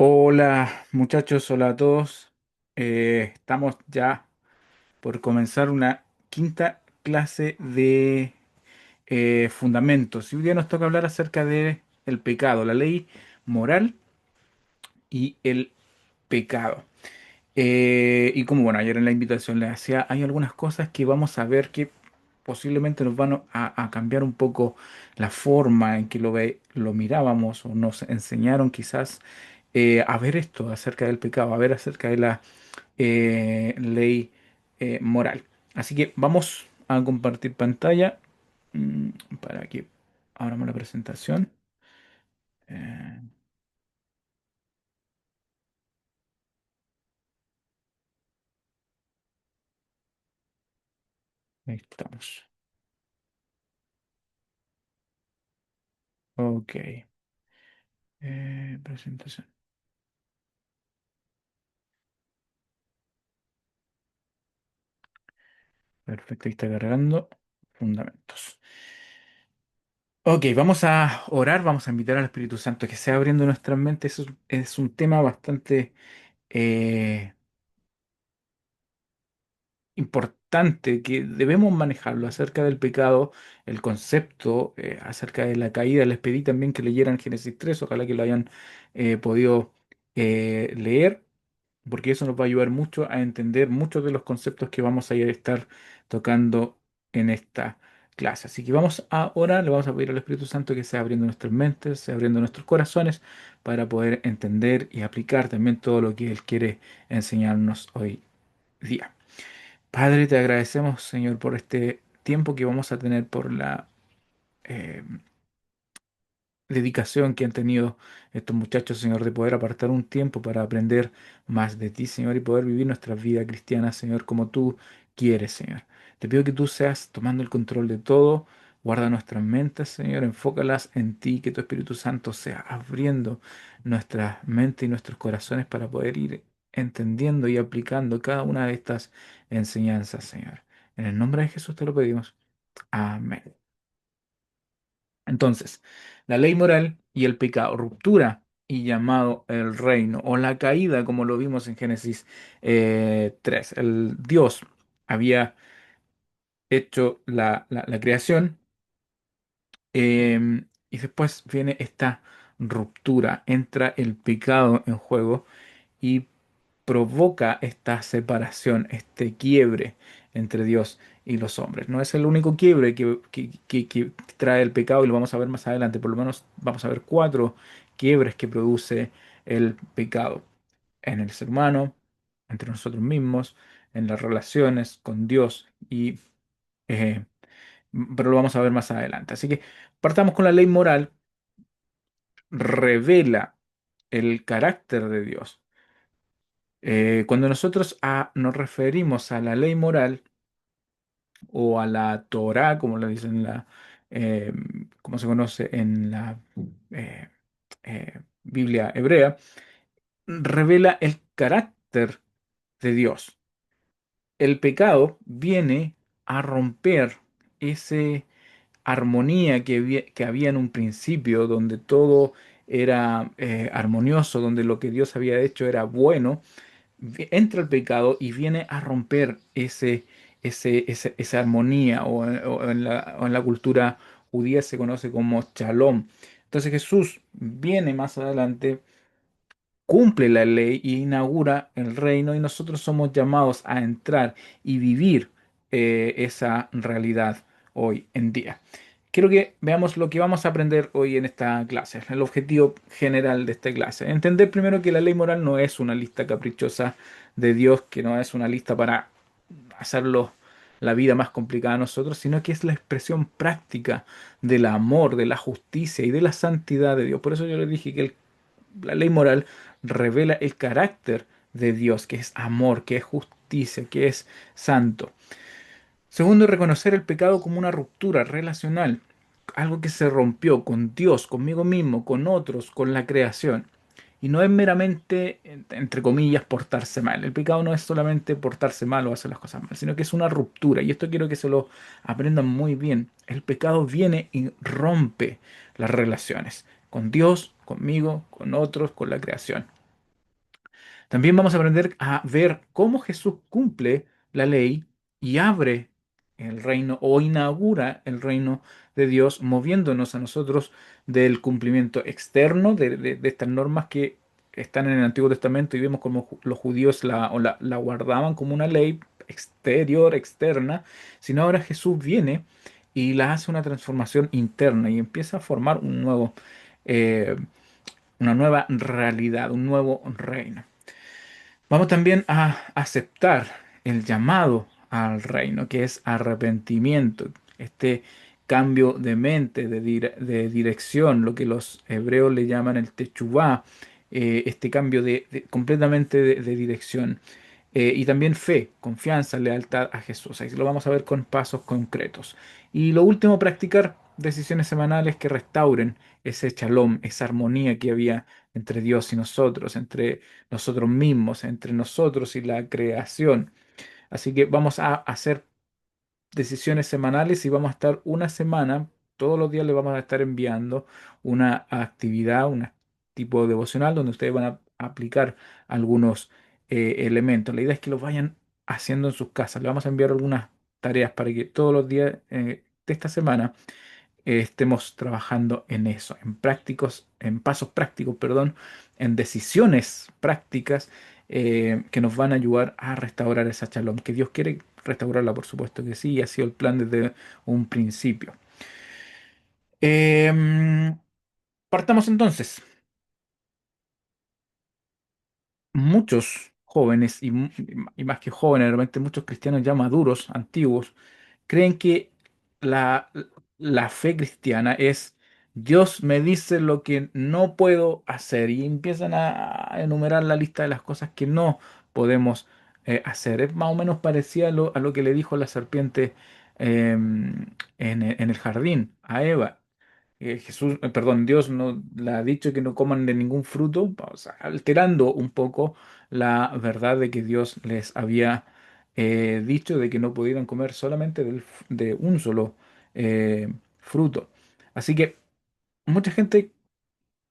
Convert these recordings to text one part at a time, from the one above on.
Hola muchachos, hola a todos. Estamos ya por comenzar una quinta clase de fundamentos. Y hoy día nos toca hablar acerca de el pecado, la ley moral y el pecado. Y como bueno, ayer en la invitación les hacía, hay algunas cosas que vamos a ver que posiblemente nos van a cambiar un poco la forma en que lo mirábamos o nos enseñaron quizás a ver esto acerca del pecado, a ver acerca de la ley moral. Así que vamos a compartir pantalla mm, para que abramos la presentación. Eh, Ahí estamos. Ok. Presentación. Perfecto, ahí está cargando. Fundamentos. Ok, vamos a orar, vamos a invitar al Espíritu Santo que sea abriendo nuestras mentes. Eso es un tema bastante eh, importante que debemos manejarlo acerca del pecado, el concepto acerca de la caída. Les pedí también que leyeran Génesis 3, ojalá que lo hayan podido leer, porque eso nos va a ayudar mucho a entender muchos de los conceptos que vamos a estar tocando en esta clase. Así que vamos a orar, le vamos a pedir al Espíritu Santo que sea abriendo nuestras mentes, sea abriendo nuestros corazones para poder entender y aplicar también todo lo que Él quiere enseñarnos hoy día. Padre, te agradecemos, Señor, por este tiempo que vamos a tener, por la eh, dedicación que han tenido estos muchachos, Señor, de poder apartar un tiempo para aprender más de ti, Señor, y poder vivir nuestra vida cristiana, Señor, como tú quieres, Señor. Te pido que tú seas tomando el control de todo, guarda nuestras mentes, Señor, enfócalas en ti, que tu Espíritu Santo sea abriendo nuestras mentes y nuestros corazones para poder ir entendiendo y aplicando cada una de estas enseñanzas, Señor. En el nombre de Jesús te lo pedimos. Amén. Entonces, la ley moral y el pecado, ruptura y llamado el reino, o la caída, como lo vimos en Génesis 3. El Dios había hecho la creación, y después viene esta ruptura, entra el pecado en juego y provoca esta separación, este quiebre entre Dios y los hombres. No es el único quiebre que trae el pecado y lo vamos a ver más adelante. Por lo menos vamos a ver cuatro quiebres que produce el pecado en el ser humano, entre nosotros mismos, en las relaciones con Dios y... eh, pero lo vamos a ver más adelante. Así que partamos con la ley moral, revela el carácter de Dios. Cuando nosotros nos referimos a la ley moral o a la Torá, como lo dicen eh, como se conoce en la eh, Biblia hebrea, revela el carácter de Dios. El pecado viene a romper esa armonía que había en un principio, donde todo era armonioso, donde lo que Dios había hecho era bueno. Entra el pecado y viene a romper esa armonía, o en la cultura judía se conoce como shalom. Entonces Jesús viene más adelante, cumple la ley y inaugura el reino, y nosotros somos llamados a entrar y vivir esa realidad hoy en día. Quiero que veamos lo que vamos a aprender hoy en esta clase, el objetivo general de esta clase. Entender primero que la ley moral no es una lista caprichosa de Dios, que no es una lista para hacerlo la vida más complicada a nosotros, sino que es la expresión práctica del amor, de la justicia y de la santidad de Dios. Por eso yo les dije que la ley moral revela el carácter de Dios, que es amor, que es justicia, que es santo. Segundo, reconocer el pecado como una ruptura relacional, algo que se rompió con Dios, conmigo mismo, con otros, con la creación. Y no es meramente, entre comillas, portarse mal. El pecado no es solamente portarse mal o hacer las cosas mal, sino que es una ruptura. Y esto quiero que se lo aprendan muy bien. El pecado viene y rompe las relaciones con Dios, conmigo, con otros, con la creación. También vamos a aprender a ver cómo Jesús cumple la ley y abre el reino o inaugura el reino de Dios, moviéndonos a nosotros del cumplimiento externo de estas normas que están en el Antiguo Testamento y vemos cómo los judíos la guardaban como una ley exterior, externa, sino ahora Jesús viene y la hace una transformación interna y empieza a formar eh, una nueva realidad, un nuevo reino. Vamos también a aceptar el llamado al reino, que es arrepentimiento, este cambio de mente, de dirección, lo que los hebreos le llaman el techuvá, este cambio completamente de dirección. Y también fe, confianza, lealtad a Jesús. Ahí lo vamos a ver con pasos concretos. Y lo último, practicar decisiones semanales que restauren ese shalom, esa armonía que había entre Dios y nosotros, entre nosotros mismos, entre nosotros y la creación. Así que vamos a hacer decisiones semanales y vamos a estar una semana, todos los días le vamos a estar enviando una actividad, un tipo devocional donde ustedes van a aplicar algunos elementos. La idea es que los vayan haciendo en sus casas. Le vamos a enviar algunas tareas para que todos los días de esta semana estemos trabajando en eso, en pasos prácticos, perdón, en decisiones prácticas que nos van a ayudar a restaurar esa shalom, que Dios quiere restaurarla, por supuesto que sí, y ha sido el plan desde un principio. Em, Partamos entonces. Muchos jóvenes y más que jóvenes, realmente muchos cristianos ya maduros, antiguos, creen que la, la fe cristiana es Dios me dice lo que no puedo hacer y empiezan a enumerar la lista de las cosas que no podemos hacer. Es más o menos parecido a lo que le dijo la serpiente en el jardín a Eva. Jesús, perdón, Dios no le ha dicho que no coman de ningún fruto, o sea, alterando un poco la verdad de que Dios les había dicho de que no pudieran comer solamente de un solo fruto. Así que mucha gente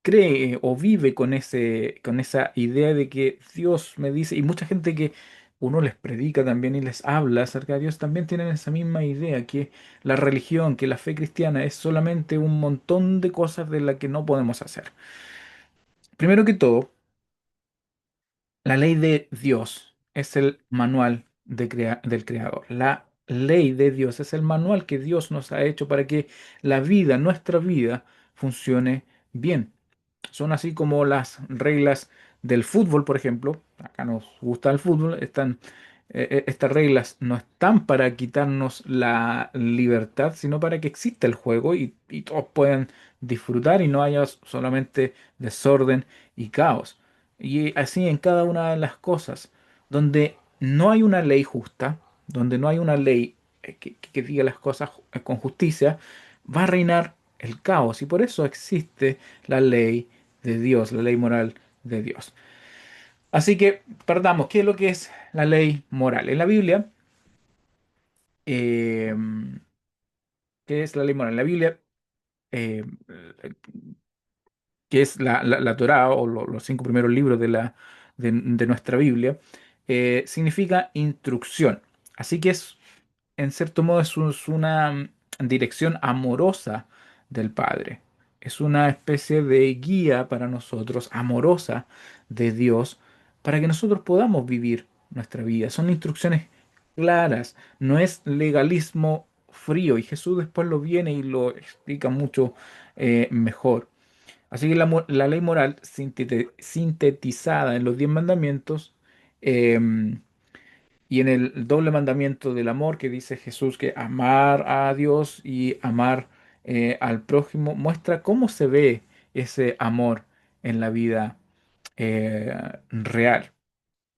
cree o vive con esa idea de que Dios me dice, y mucha gente que uno les predica también y les habla acerca de Dios, también tienen esa misma idea, que la religión, que la fe cristiana es solamente un montón de cosas de las que no podemos hacer. Primero que todo, la ley de Dios es el manual del Creador. La ley de Dios es el manual que Dios nos ha hecho para que la vida, nuestra vida, funcione bien. Son así como las reglas del fútbol, por ejemplo. Acá nos gusta el fútbol. Estas reglas no están para quitarnos la libertad, sino para que exista el juego y todos puedan disfrutar y no haya solamente desorden y caos. Y así en cada una de las cosas, donde no hay una ley justa, donde no hay una ley que diga las cosas con justicia, va a reinar el caos. Y por eso existe la ley de Dios, la ley moral de Dios. Así que partamos, ¿qué es lo que es la ley moral? En la Biblia, eh, ¿qué es la ley moral? En la Biblia, eh, que es la Torá o los cinco primeros libros de nuestra Biblia, significa instrucción. Así que en cierto modo, es una dirección amorosa del Padre. Es una especie de guía para nosotros, amorosa de Dios, para que nosotros podamos vivir nuestra vida. Son instrucciones claras, no es legalismo frío, y Jesús después lo viene y lo explica mucho mejor. Así que la ley moral sintetizada en los 10 mandamientos y en el doble mandamiento del amor que dice Jesús que amar a Dios y amar al prójimo muestra cómo se ve ese amor en la vida real.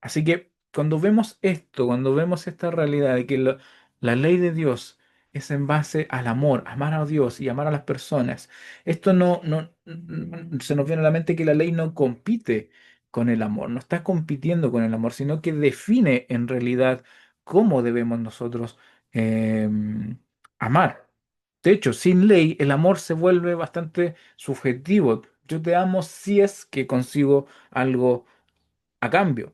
Así que cuando vemos esto, cuando vemos esta realidad de que la ley de Dios es en base al amor, amar a Dios y amar a las personas, esto se nos viene a la mente que la ley no compite con el amor, no está compitiendo con el amor, sino que define en realidad cómo debemos nosotros amar. De hecho, sin ley, el amor se vuelve bastante subjetivo. Yo te amo si es que consigo algo a cambio.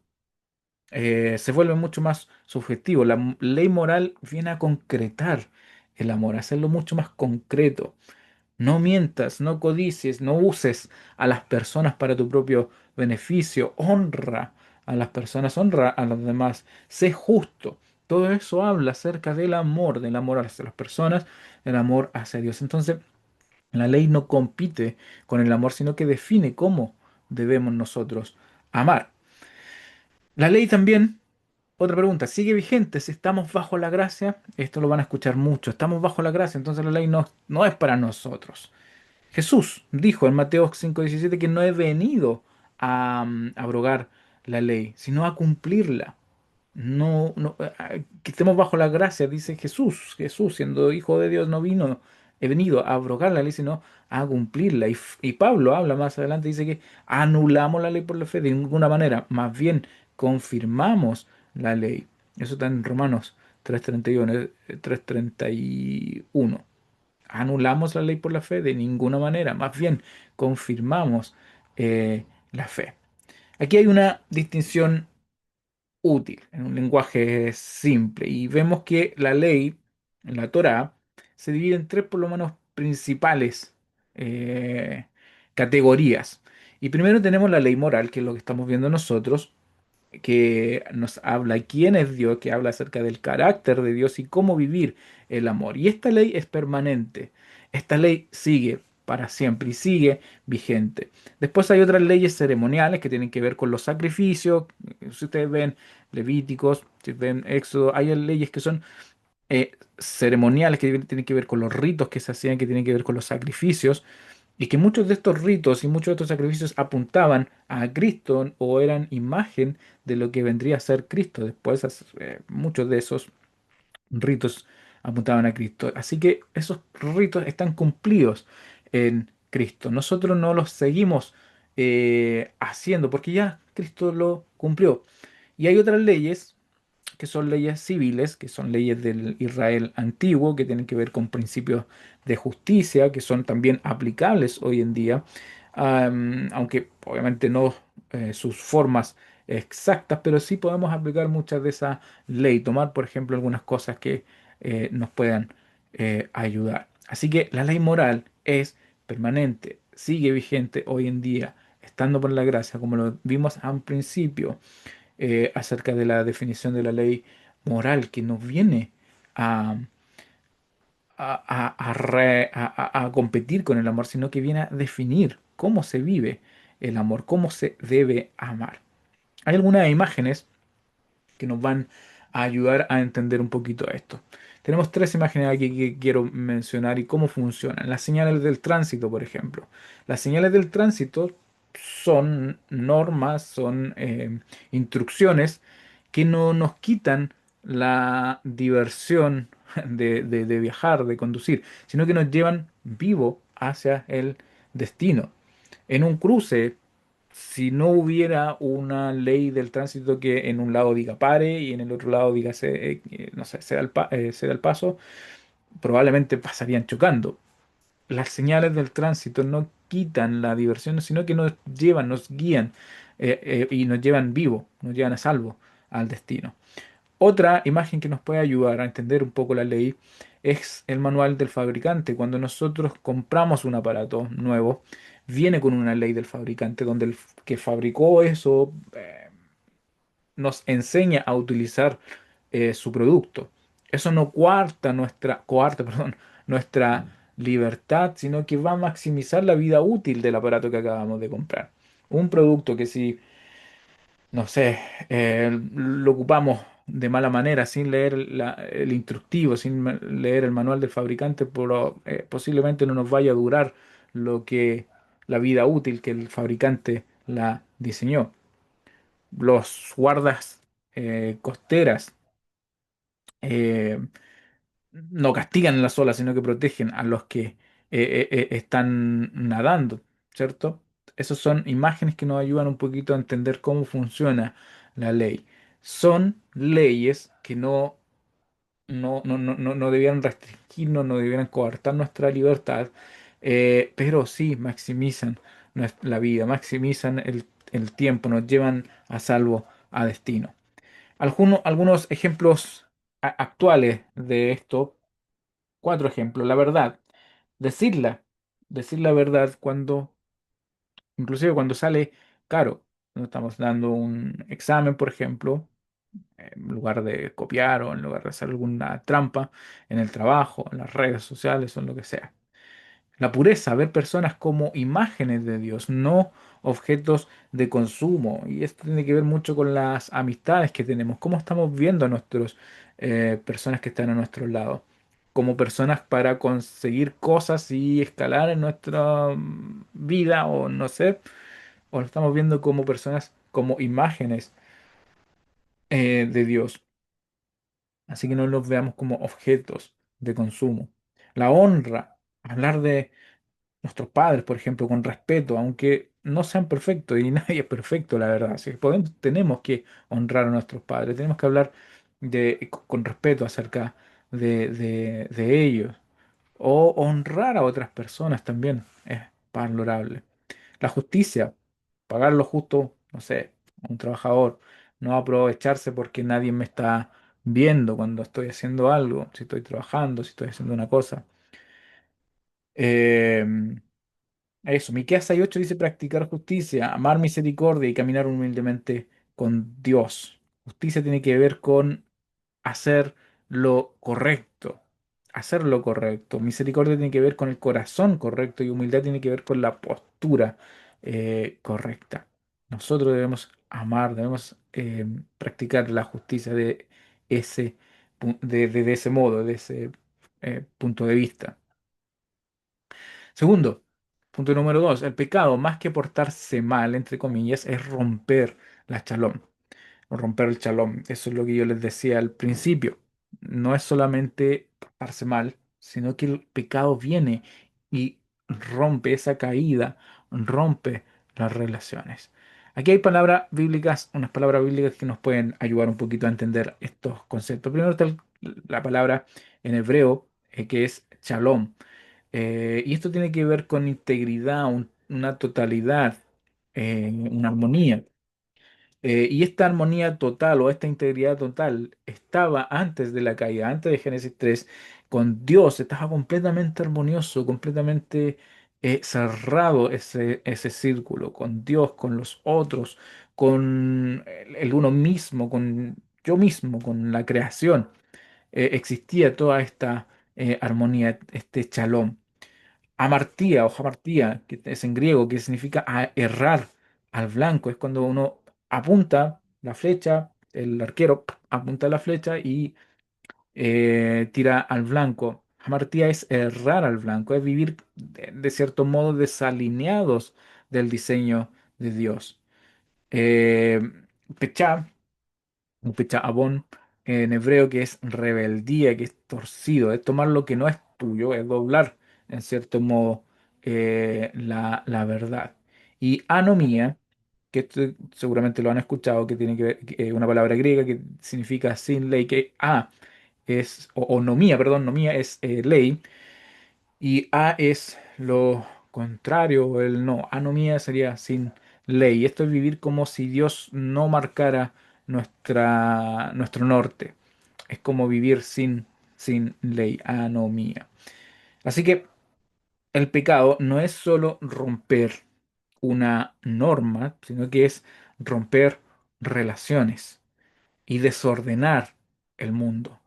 se vuelve mucho más subjetivo. Ley moral viene a concretar el amor, a hacerlo mucho más concreto. No mientas, no codicies, no uses a las personas para tu propio beneficio. Honra a las personas, honra a los demás. Sé justo. Todo eso habla acerca del amor hacia las personas, del amor hacia Dios. Entonces, la ley no compite con el amor, sino que define cómo debemos nosotros amar. La ley también, otra pregunta, ¿sigue vigente si estamos bajo la gracia? Esto lo van a escuchar mucho. Estamos bajo la gracia, entonces la ley no es para nosotros. Jesús dijo en Mateo 5:17 que no he venido a abrogar la ley, sino a cumplirla. Que estemos bajo la gracia, dice Jesús. Jesús, siendo hijo de Dios, no vino, he venido a abrogar la ley, sino a cumplirla. Y Pablo habla más adelante, dice que anulamos la ley por la fe de ninguna manera, más bien confirmamos la ley. Eso está en Romanos 3:31, 3:31. Anulamos la ley por la fe de ninguna manera, más bien confirmamos la fe. Aquí hay una distinción útil, en un lenguaje simple, y vemos que la ley, en la Torá, se divide en tres por lo menos principales eh, categorías. Y primero tenemos la ley moral, que es lo que estamos viendo nosotros, que nos habla quién es Dios, que habla acerca del carácter de Dios y cómo vivir el amor. Y esta ley es permanente. Esta ley sigue para siempre y sigue vigente. Después hay otras leyes ceremoniales que tienen que ver con los sacrificios. Si ustedes ven Levíticos, si ven Éxodo, hay leyes que son ceremoniales que tienen que ver con los ritos que se hacían, que tienen que ver con los sacrificios. Y que muchos de estos ritos y muchos de estos sacrificios apuntaban a Cristo o eran imagen de lo que vendría a ser Cristo. Después, muchos de esos ritos apuntaban a Cristo. Así que esos ritos están cumplidos en Cristo. Nosotros no los seguimos haciendo porque ya Cristo lo cumplió. Y hay otras leyes que son leyes civiles, que son leyes del Israel antiguo, que tienen que ver con principios de justicia, que son también aplicables hoy en día, aunque obviamente no sus formas exactas, pero sí podemos aplicar muchas de esas leyes, tomar por ejemplo algunas cosas que nos puedan ayudar. Así que la ley moral es permanente, sigue vigente hoy en día, estando por la gracia, como lo vimos al principio acerca de la definición de la ley moral que nos viene a, a competir con el amor, sino que viene a definir cómo se vive el amor, cómo se debe amar. Hay algunas imágenes que nos van a ayudar a entender un poquito esto. Tenemos tres imágenes aquí que quiero mencionar y cómo funcionan. Las señales del tránsito, por ejemplo. Las señales del tránsito son normas, son instrucciones que no nos quitan la diversión de viajar, de conducir, sino que nos llevan vivo hacia el destino. En un cruce, si no hubiera una ley del tránsito que en un lado diga pare y en el otro lado diga, no sé, ceda el paso, probablemente pasarían chocando. Las señales del tránsito no quitan la diversión, sino que nos llevan, nos guían y nos llevan vivo, nos llevan a salvo al destino. Otra imagen que nos puede ayudar a entender un poco la ley es el manual del fabricante. Cuando nosotros compramos un aparato nuevo, viene con una ley del fabricante donde el que fabricó eso nos enseña a utilizar su producto. Eso no coarta, perdón, nuestra libertad, sino que va a maximizar la vida útil del aparato que acabamos de comprar. Un producto que si no sé, lo ocupamos de mala manera, sin leer el instructivo, sin leer el manual del fabricante, posiblemente no nos vaya a durar lo que la vida útil que el fabricante la diseñó. Los guardas costeras eh, no castigan las olas, sino que protegen a los que están nadando, ¿cierto? Esas son imágenes que nos ayudan un poquito a entender cómo funciona la ley. Son leyes que no debieran restringirnos, no debieran coartar nuestra libertad, pero sí maximizan la vida, maximizan el tiempo, nos llevan a salvo a destino. Algunos ejemplos actuales de esto, cuatro ejemplos. La verdad, decirla, decir la verdad cuando, inclusive cuando sale caro. No estamos dando un examen, por ejemplo, en lugar de copiar o en lugar de hacer alguna trampa en el trabajo, en las redes sociales o en lo que sea. La pureza, ver personas como imágenes de Dios, no objetos de consumo. Y esto tiene que ver mucho con las amistades que tenemos, cómo estamos viendo a nuestros personas que están a nuestro lado, como personas para conseguir cosas y escalar en nuestra vida o no sé, o lo estamos viendo como personas, como imágenes de Dios. Así que no los veamos como objetos de consumo. La honra, hablar de nuestros padres, por ejemplo, con respeto, aunque no sean perfectos y nadie es perfecto, la verdad. Así que tenemos que honrar a nuestros padres, tenemos que hablar con respeto acerca de ellos. O honrar a otras personas también es valorable. La justicia, pagar lo justo, no sé, a un trabajador, no aprovecharse porque nadie me está viendo cuando estoy haciendo algo, si estoy trabajando, si estoy haciendo una cosa. Em, Eso, Miqueas 6:8 dice practicar justicia, amar misericordia y caminar humildemente con Dios. Justicia tiene que ver con hacer lo correcto, hacer lo correcto. Misericordia tiene que ver con el corazón correcto y humildad tiene que ver con la postura correcta. Nosotros debemos amar, debemos practicar la justicia de ese, de ese modo, de ese punto de vista. Segundo, punto número dos, el pecado, más que portarse mal, entre comillas, es romper la shalom, o romper el shalom. Eso es lo que yo les decía al principio. No es solamente portarse mal, sino que el pecado viene y rompe esa caída, rompe las relaciones. Aquí hay palabras bíblicas, unas palabras bíblicas que nos pueden ayudar un poquito a entender estos conceptos. Primero está la palabra en hebreo, que es shalom. Y esto tiene que ver con integridad, una totalidad, una armonía. Y esta armonía total o esta integridad total estaba antes de la caída, antes de Génesis 3, con Dios, estaba completamente armonioso, completamente cerrado ese círculo, con Dios, con los otros, con el uno mismo, con yo mismo, con la creación. Existía toda esta armonía, este shalom. Amartía o jamartía, que es en griego, que significa errar al blanco. Es cuando uno apunta la flecha, el arquero apunta la flecha y tira al blanco. Hamartía es errar al blanco, es vivir de cierto modo desalineados del diseño de Dios. Eh, Pechá un abón en hebreo que es rebeldía, que es torcido, es tomar lo que no es tuyo, es doblar en cierto modo la verdad. Y anomía, que esto seguramente lo han escuchado, que tiene que ver, una palabra griega que significa sin ley, que es, o nomía, perdón, nomía es ley, y a es lo contrario, o el no. Anomía sería sin ley. Esto es vivir como si Dios no marcara nuestro norte. Es como vivir sin ley, anomía. Así que el pecado no es solo romper una norma, sino que es romper relaciones y desordenar el mundo.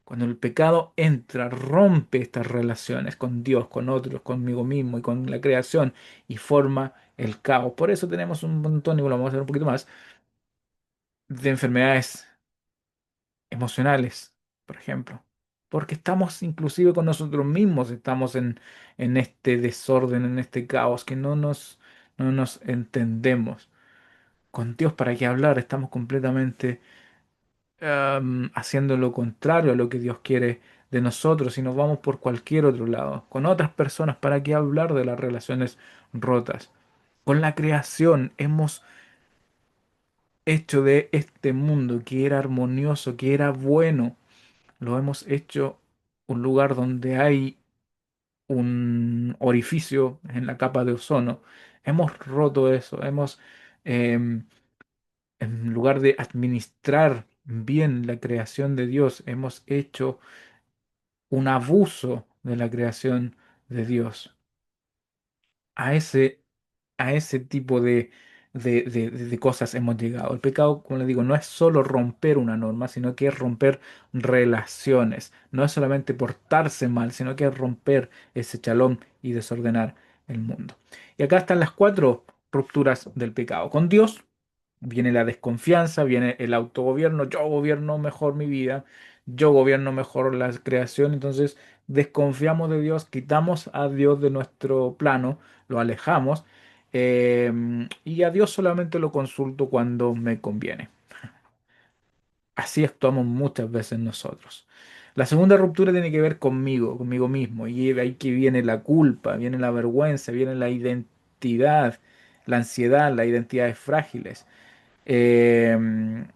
Cuando el pecado entra, rompe estas relaciones con Dios, con otros, conmigo mismo y con la creación y forma el caos. Por eso tenemos un montón, y lo vamos a hacer un poquito más, de enfermedades emocionales, por ejemplo. Porque estamos inclusive con nosotros mismos, estamos en este desorden, en este caos, que no nos entendemos. Con Dios, ¿para qué hablar? Estamos completamente haciendo lo contrario a lo que Dios quiere de nosotros y nos vamos por cualquier otro lado. Con otras personas, ¿para qué hablar de las relaciones rotas? Con la creación hemos hecho de este mundo que era armonioso, que era bueno, lo hemos hecho un lugar donde hay un orificio en la capa de ozono. Hemos roto eso, hemos, em, en lugar de administrar bien la creación de Dios, hemos hecho un abuso de la creación de Dios. A ese, a ese tipo de cosas hemos llegado. El pecado, como le digo, no es solo romper una norma, sino que es romper relaciones. No es solamente portarse mal, sino que es romper ese chalón y desordenar el mundo. Y acá están las cuatro rupturas del pecado. Con Dios viene la desconfianza, viene el autogobierno, yo gobierno mejor mi vida, yo gobierno mejor la creación, entonces desconfiamos de Dios, quitamos a Dios de nuestro plano, lo alejamos, y a Dios solamente lo consulto cuando me conviene. Así actuamos muchas veces nosotros. La segunda ruptura tiene que ver conmigo, conmigo mismo, y ahí que viene la culpa, viene la vergüenza, viene la identidad, la ansiedad, las identidades frágiles. Em,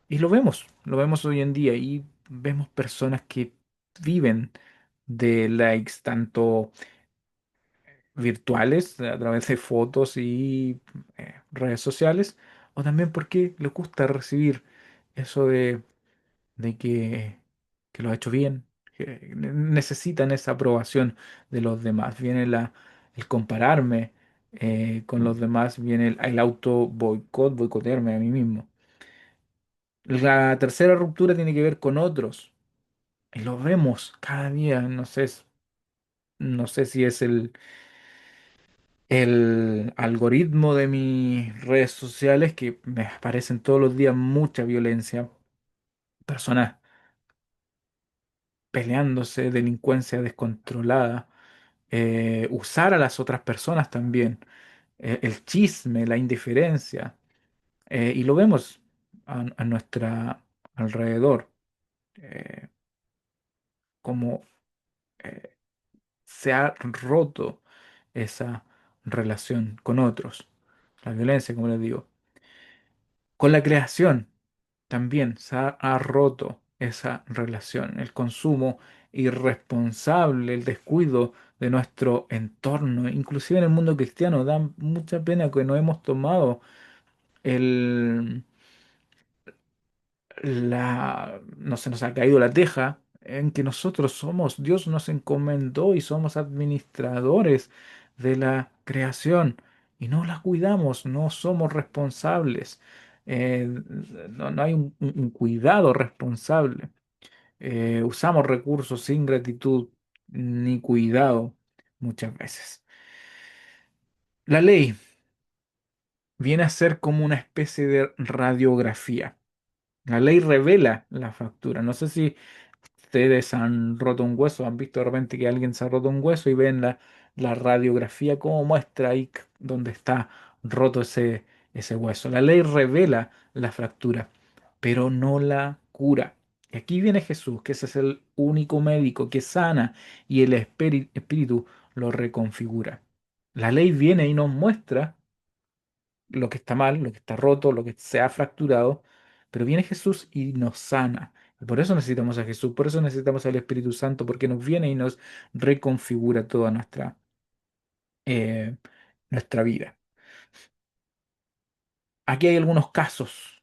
y lo vemos hoy en día y vemos personas que viven de likes tanto virtuales a través de fotos y redes sociales, o también porque les gusta recibir eso de que lo ha hecho bien, que necesitan esa aprobación de los demás. Viene el compararme con los demás, viene el auto boicot, boicotearme a mí mismo. La tercera ruptura tiene que ver con otros. Y lo vemos cada día. No sé si es el algoritmo de mis redes sociales que me aparecen todos los días mucha violencia. Personas peleándose, delincuencia descontrolada. Usar a las otras personas también. El chisme, la indiferencia. Y lo vemos a nuestra alrededor. eh, como eh, se ha roto esa relación con otros. La violencia, como les digo. Con la creación también ha roto esa relación. El consumo irresponsable, el descuido de nuestro entorno, inclusive en el mundo cristiano, da mucha pena que no hemos tomado el, no se nos ha caído la teja en que nosotros somos, Dios nos encomendó y somos administradores de la creación y no la cuidamos, no somos responsables. Eh, no hay un cuidado responsable. Usamos recursos sin gratitud ni cuidado muchas veces. La ley viene a ser como una especie de radiografía. La ley revela la fractura. No sé si ustedes han roto un hueso, han visto de repente que alguien se ha roto un hueso y ven la radiografía como muestra ahí donde está roto ese hueso. La ley revela la fractura, pero no la cura. Y aquí viene Jesús, que ese es el único médico que sana y el espíritu lo reconfigura. La ley viene y nos muestra lo que está mal, lo que está roto, lo que se ha fracturado, pero viene Jesús y nos sana. Y por eso necesitamos a Jesús, por eso necesitamos al Espíritu Santo, porque nos viene y nos reconfigura toda eh, nuestra vida. Aquí hay algunos casos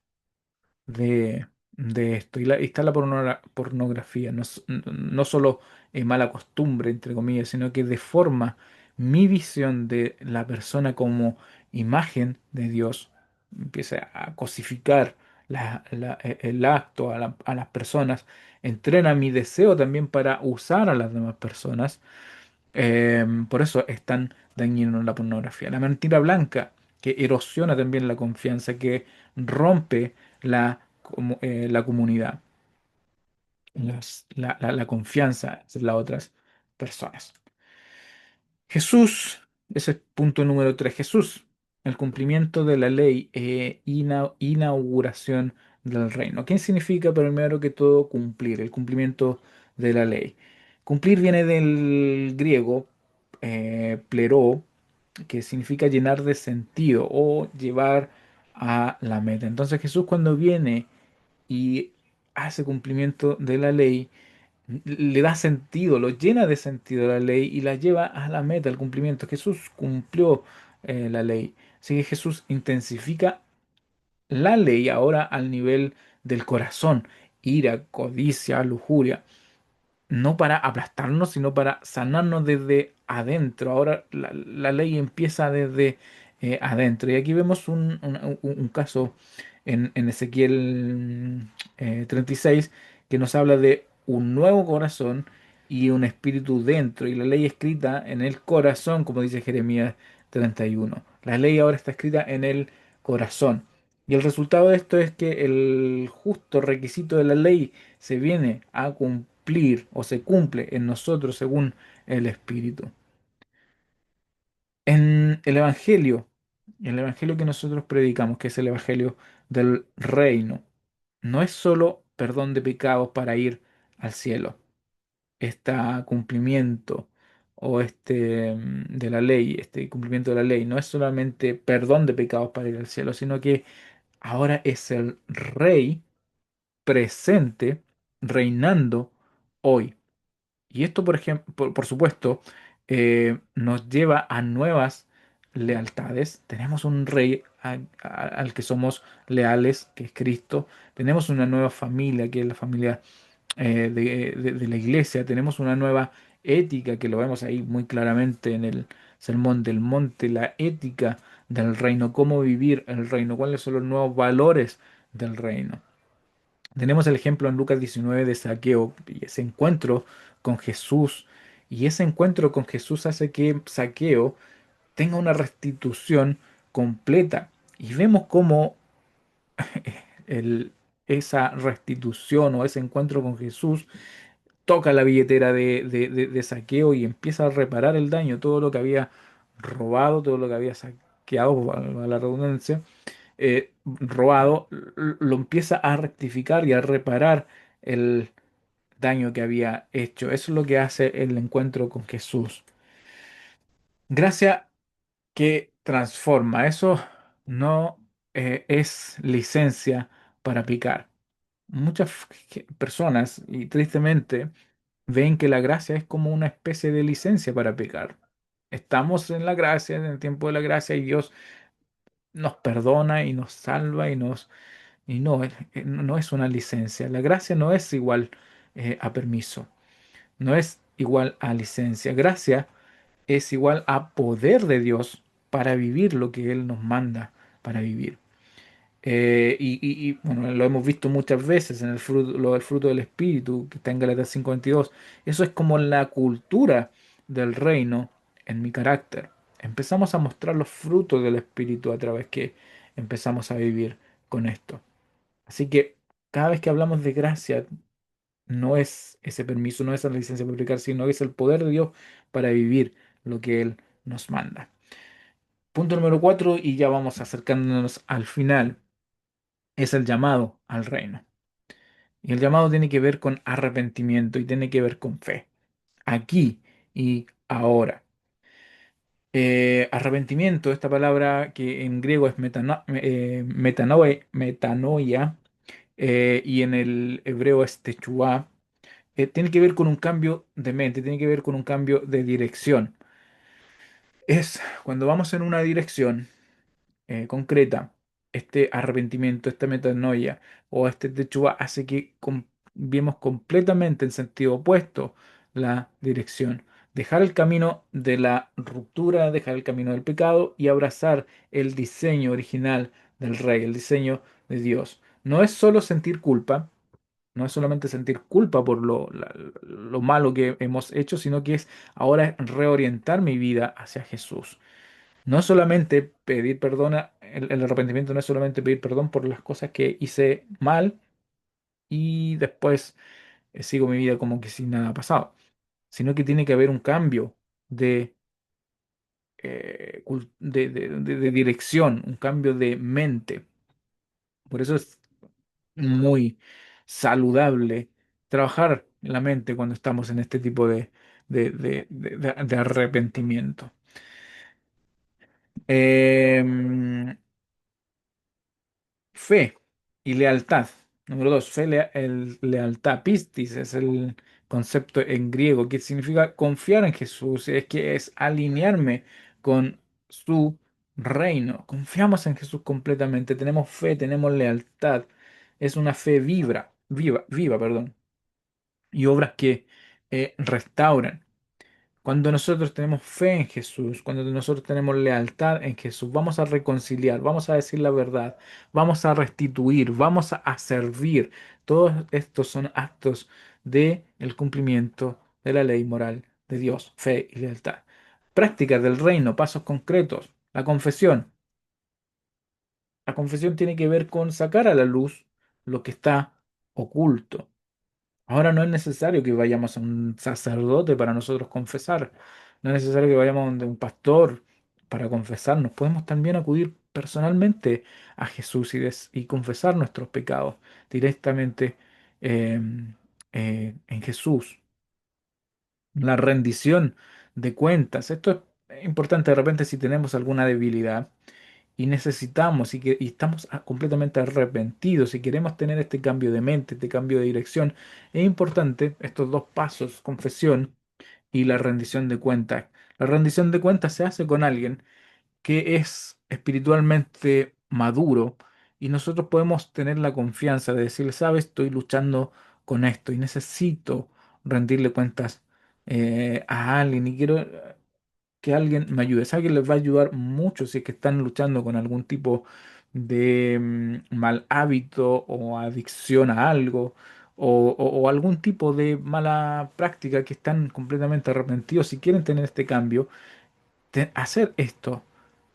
de esto. Y está la pornografía, no solo mala costumbre, entre comillas, sino que deforma mi visión de la persona como imagen de Dios. Empieza a cosificar el acto a las personas. Entrena mi deseo también para usar a las demás personas. Por eso es tan dañino la pornografía. La mentira blanca, que erosiona también la confianza, que rompe la comunidad, la confianza en las otras personas. Jesús, ese es punto número 3. Jesús, el cumplimiento de la ley, inauguración del reino. ¿Qué significa primero que todo cumplir? El cumplimiento de la ley. Cumplir viene del griego pleró, que significa llenar de sentido o llevar a la meta. Entonces Jesús cuando viene y hace cumplimiento de la ley, le da sentido, lo llena de sentido la ley y la lleva a la meta, al cumplimiento. Jesús cumplió la ley. Así que Jesús intensifica la ley ahora al nivel del corazón, ira, codicia, lujuria, no para aplastarnos, sino para sanarnos desde adentro. Ahora la ley empieza desde adentro. Y aquí vemos un caso en Ezequiel 36 que nos habla de un nuevo corazón y un espíritu dentro. Y la ley escrita en el corazón, como dice Jeremías 31. La ley ahora está escrita en el corazón. Y el resultado de esto es que el justo requisito de la ley se viene a cumplir o se cumple en nosotros según el Espíritu. En el Evangelio que nosotros predicamos, que es el Evangelio del Reino, no es solo perdón de pecados para ir al cielo, este cumplimiento o de la ley, este cumplimiento de la ley, no es solamente perdón de pecados para ir al cielo, sino que ahora es el Rey presente reinando hoy. Y esto, por ejemplo, por supuesto, nos lleva a nuevas lealtades. Tenemos un rey al que somos leales, que es Cristo. Tenemos una nueva familia, que es la familia de la iglesia. Tenemos una nueva ética, que lo vemos ahí muy claramente en el Sermón del Monte, la ética del reino, cómo vivir el reino, cuáles son los nuevos valores del reino. Tenemos el ejemplo en Lucas 19 de Saqueo y ese encuentro con Jesús. Y ese encuentro con Jesús hace que Saqueo tenga una restitución completa. Y vemos cómo el- esa restitución o ese encuentro con Jesús toca la billetera de Saqueo y empieza a reparar el daño, todo lo que había robado, todo lo que había saqueado, valga la redundancia, robado, lo empieza a rectificar y a reparar el daño que había hecho. Eso es lo que hace el encuentro con Jesús. Gracia que transforma. Eso no es licencia para picar. Muchas personas, y tristemente, ven que la gracia es como una especie de licencia para pecar. Estamos en la gracia, en el tiempo de la gracia, y Dios nos perdona y nos salva y no, no es una licencia. La gracia no es igual a permiso, no es igual a licencia. Gracia es igual a poder de Dios para vivir lo que Él nos manda para vivir. Bueno, lo hemos visto muchas veces en el fruto, lo del fruto del Espíritu, que está en Gálatas 5:22. Eso es como la cultura del reino en mi carácter. Empezamos a mostrar los frutos del Espíritu a través que empezamos a vivir con esto. Así que cada vez que hablamos de gracia, no es ese permiso, no es esa licencia para predicar, sino que es el poder de Dios para vivir lo que Él nos manda. Punto número 4, y ya vamos acercándonos al final, es el llamado al reino. Y el llamado tiene que ver con arrepentimiento y tiene que ver con fe. Aquí y ahora. Arrepentimiento, esta palabra que en griego es metanoia, y en el hebreo es techuvá, tiene que ver con un cambio de mente, tiene que ver con un cambio de dirección. Es cuando vamos en una dirección concreta, este arrepentimiento, esta metanoia o este techuvá hace que cambiemos completamente en sentido opuesto la dirección. Dejar el camino de la ruptura, dejar el camino del pecado y abrazar el diseño original del Rey, el diseño de Dios. No es solo sentir culpa, no es solamente sentir culpa por lo malo que hemos hecho, sino que es ahora reorientar mi vida hacia Jesús. No es solamente pedir perdón, el arrepentimiento no es solamente pedir perdón por las cosas que hice mal y después sigo mi vida como que sin nada ha pasado, sino que tiene que haber un cambio de, de dirección, un cambio de mente. Por eso es muy saludable trabajar la mente cuando estamos en este tipo de arrepentimiento. Em, Fe y lealtad. Número dos, fe, lealtad. Pistis es el concepto en griego que significa confiar en Jesús, es que es alinearme con su reino. Confiamos en Jesús completamente, tenemos fe, tenemos lealtad. Es una fe viva, perdón. Y obras que restauran. Cuando nosotros tenemos fe en Jesús, cuando nosotros tenemos lealtad en Jesús, vamos a reconciliar, vamos a decir la verdad, vamos a restituir, vamos a servir. Todos estos son actos de el cumplimiento de la ley moral de Dios, fe y lealtad. Prácticas del reino, pasos concretos. La confesión. La confesión tiene que ver con sacar a la luz lo que está oculto. Ahora no es necesario que vayamos a un sacerdote para nosotros confesar. No es necesario que vayamos a donde un pastor para confesarnos. Podemos también acudir personalmente a Jesús y confesar nuestros pecados directamente eh, en Jesús. La rendición de cuentas. Esto es importante de repente si tenemos alguna debilidad y necesitamos y estamos completamente arrepentidos y queremos tener este cambio de mente, este cambio de dirección, es importante estos dos pasos, confesión y la rendición de cuentas. La rendición de cuentas se hace con alguien que es espiritualmente maduro y nosotros podemos tener la confianza de decirle, sabes, estoy luchando con esto y necesito rendirle cuentas a alguien y quiero que alguien me ayude. Es alguien les va a ayudar mucho si es que están luchando con algún tipo de mal hábito o adicción a algo o algún tipo de mala práctica que están completamente arrepentidos. Si quieren tener este cambio, hacer esto,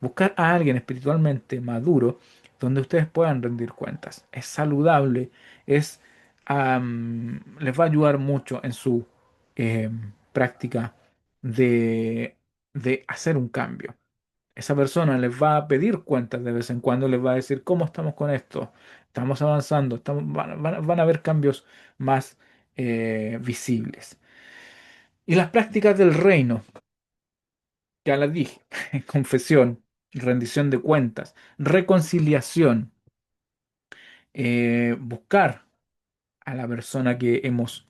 buscar a alguien espiritualmente maduro donde ustedes puedan rendir cuentas. Es saludable, les va a ayudar mucho en su práctica de, de hacer un cambio. Esa persona les va a pedir cuentas de vez en cuando, les va a decir cómo estamos con esto, estamos avanzando, van a haber cambios más visibles. Y las prácticas del reino. Ya las dije, confesión, rendición de cuentas, reconciliación, buscar a la persona que hemos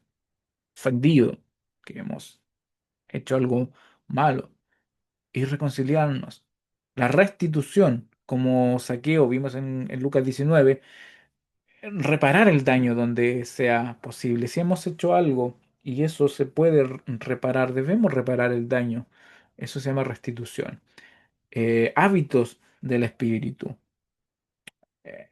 ofendido, que hemos hecho algo malo y reconciliarnos. La restitución, como Saqueo vimos en Lucas 19, reparar el daño donde sea posible. Si hemos hecho algo y eso se puede reparar, debemos reparar el daño. Eso se llama restitución. Hábitos del espíritu.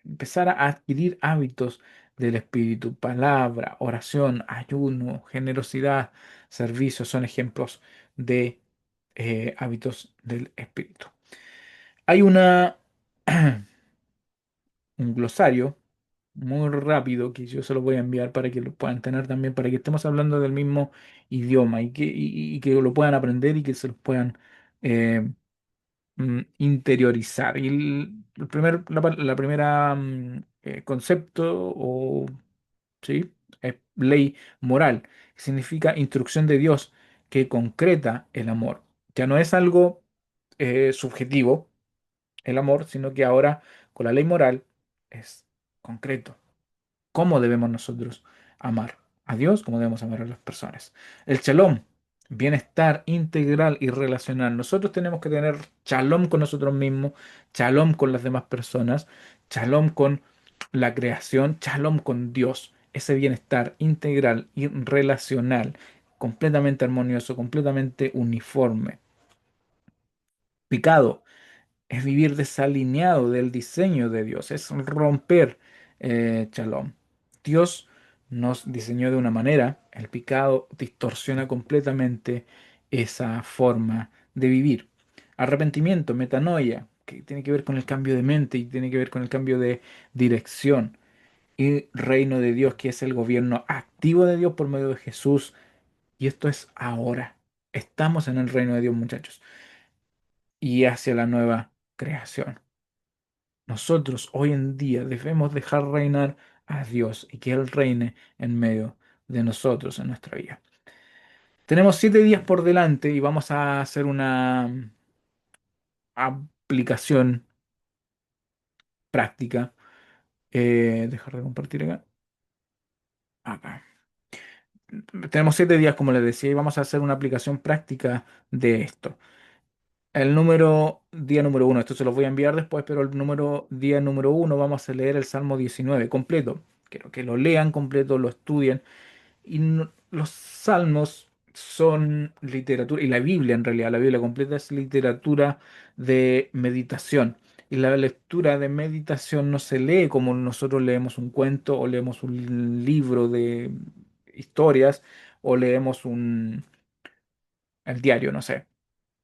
Empezar a adquirir hábitos del espíritu, palabra, oración, ayuno, generosidad, servicio, son ejemplos de hábitos del espíritu. Hay un glosario muy rápido que yo se lo voy a enviar para que lo puedan tener también, para que estemos hablando del mismo idioma y que lo puedan aprender y que se los puedan eh, interiorizar. Y la primera concepto o ¿sí? Es ley moral, que significa instrucción de Dios que concreta el amor. Ya no es algo subjetivo el amor, sino que ahora con la ley moral es concreto cómo debemos nosotros amar a Dios, cómo debemos amar a las personas. El shalom, bienestar integral y relacional. Nosotros tenemos que tener shalom con nosotros mismos, shalom con las demás personas, shalom con la creación, shalom con Dios. Ese bienestar integral y relacional, completamente armonioso, completamente uniforme. Picado es vivir desalineado del diseño de Dios, es romper Shalom. Dios nos diseñó de una manera, el pecado distorsiona completamente esa forma de vivir. Arrepentimiento, metanoia, que tiene que ver con el cambio de mente y tiene que ver con el cambio de dirección. Y reino de Dios, que es el gobierno activo de Dios por medio de Jesús. Y esto es ahora. Estamos en el reino de Dios, muchachos, y hacia la nueva creación. Nosotros hoy en día debemos dejar reinar a Dios y que Él reine en medio de nosotros en nuestra vida. Tenemos 7 días por delante y vamos a hacer una aplicación práctica. Dejar de compartir acá. Acá. Tenemos 7 días, como les decía, y vamos a hacer una aplicación práctica de esto. El número, día número uno, esto se los voy a enviar después, pero el número, día número uno, vamos a leer el Salmo 19 completo. Quiero que lo lean completo, lo estudien. Y los salmos son literatura, y la Biblia en realidad, la Biblia completa es literatura de meditación. Y la lectura de meditación no se lee como nosotros leemos un cuento o leemos un libro de historias o leemos el diario, no sé.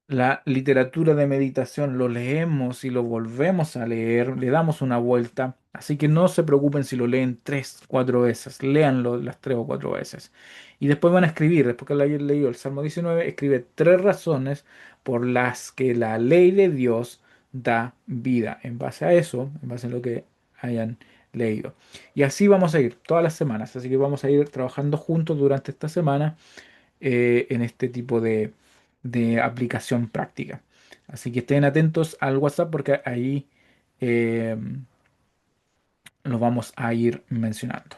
La literatura de meditación lo leemos y lo volvemos a leer, le damos una vuelta, así que no se preocupen si lo leen tres, cuatro veces, léanlo las tres o cuatro veces. Y después van a escribir, después que lo hayan leído el Salmo 19, escribe tres razones por las que la ley de Dios da vida. En base a eso, en base a lo que hayan leído. Y así vamos a ir todas las semanas, así que vamos a ir trabajando juntos durante esta semana en este tipo de aplicación práctica. Así que estén atentos al WhatsApp porque ahí eh, lo vamos a ir mencionando.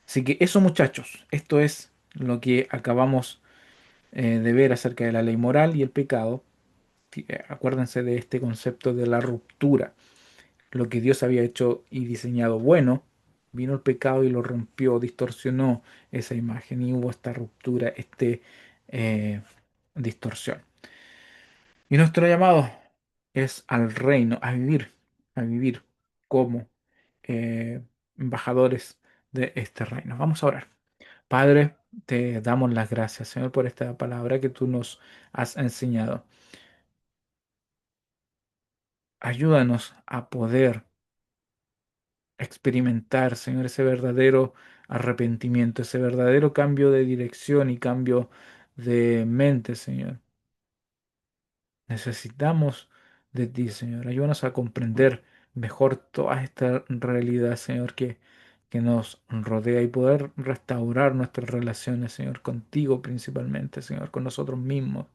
Así que eso muchachos, esto es lo que acabamos de ver acerca de la ley moral y el pecado. Acuérdense de este concepto de la ruptura. Lo que Dios había hecho y diseñado bueno, vino el pecado y lo rompió, distorsionó esa imagen y hubo esta ruptura, eh, distorsión. Y nuestro llamado es al reino, a vivir como eh, embajadores de este reino. Vamos a orar. Padre, te damos las gracias, Señor, por esta palabra que tú nos has enseñado. Ayúdanos a poder experimentar, Señor, ese verdadero arrepentimiento, ese verdadero cambio de dirección y cambio de mente, Señor. Necesitamos de ti, Señor. Ayúdanos a comprender mejor toda esta realidad, Señor, que nos rodea y poder restaurar nuestras relaciones, Señor, contigo principalmente, Señor, con nosotros mismos.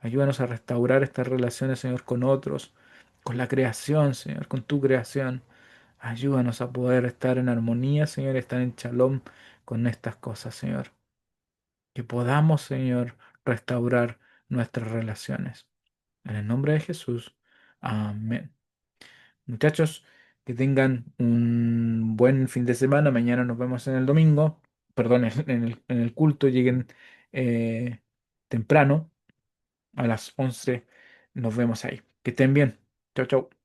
Ayúdanos a restaurar estas relaciones, Señor, con otros, con la creación, Señor, con tu creación. Ayúdanos a poder estar en armonía, Señor, estar en shalom con estas cosas, Señor. Que podamos, Señor, restaurar nuestras relaciones. En el nombre de Jesús. Amén. Muchachos, que tengan un buen fin de semana. Mañana nos vemos en el domingo. Perdón, en el culto. Lleguen eh, temprano, a las 11. Nos vemos ahí. Que estén bien. Chau, chau.